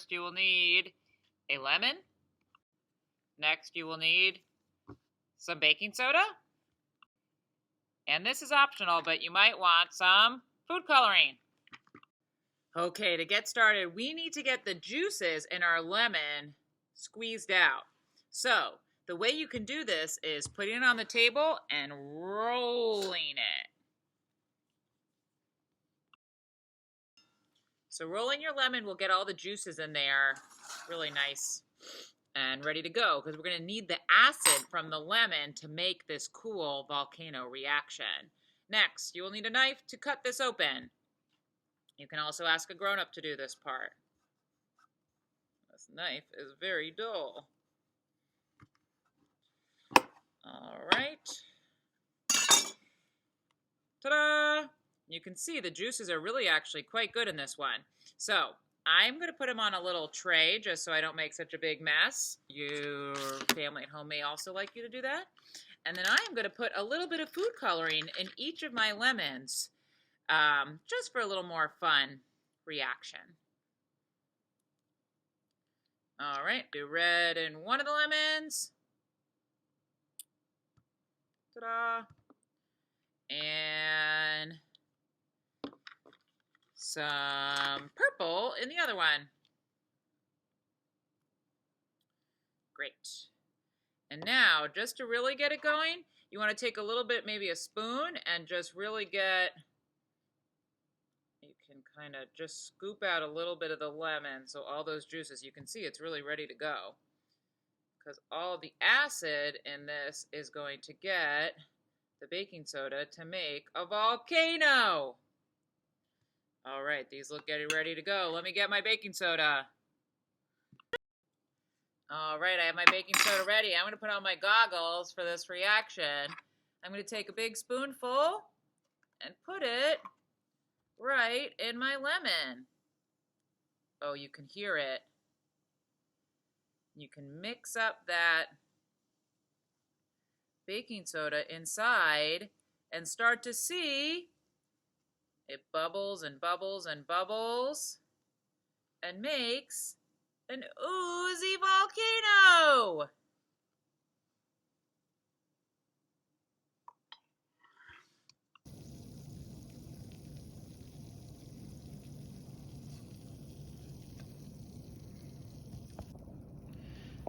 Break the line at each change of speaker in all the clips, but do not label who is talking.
First, you will need a lemon. Next, you will need some baking soda. And this is optional, but you might want some food coloring. Okay, to get started, we need to get the juices in our lemon squeezed out. So, the way you can do this is putting it on the table and rolling it. So rolling your lemon will get all the juices in there really nice and ready to go, because we're going to need the acid from the lemon to make this cool volcano reaction. Next, you will need a knife to cut this open. You can also ask a grown-up to do this part. This knife is very dull. All right. Ta-da! You can see the juices are really actually quite good in this one. So I'm going to put them on a little tray just so I don't make such a big mess. Your family at home may also like you to do that. And then I'm going to put a little bit of food coloring in each of my lemons, just for a little more fun reaction. All right, do red in one of the lemons. Ta-da! And some purple in the other one. Great. And now, just to really get it going, you want to take a little bit, maybe a spoon, and just really get, you can kind of just scoop out a little bit of the lemon, so all those juices, you can see it's really ready to go. Because all the acid in this is going to get the baking soda to make a volcano. All right, these look getting ready to go. Let me get my baking soda. All right, I have my baking soda ready. I'm going to put on my goggles for this reaction. I'm going to take a big spoonful and put it right in my lemon. Oh, you can hear it. You can mix up that baking soda inside and start to see it bubbles and bubbles and bubbles and makes an oozy volcano.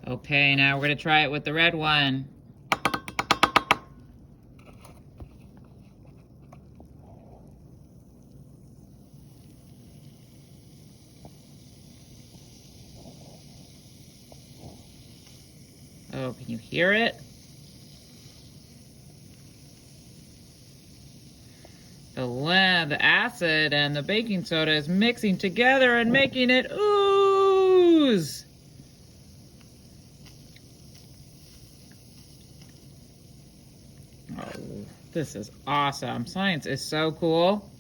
Okay, now we're going to try it with the red one. Oh, can you hear it? The acid and the baking soda is mixing together and making it ooze. Oh, this is awesome. Science is so cool.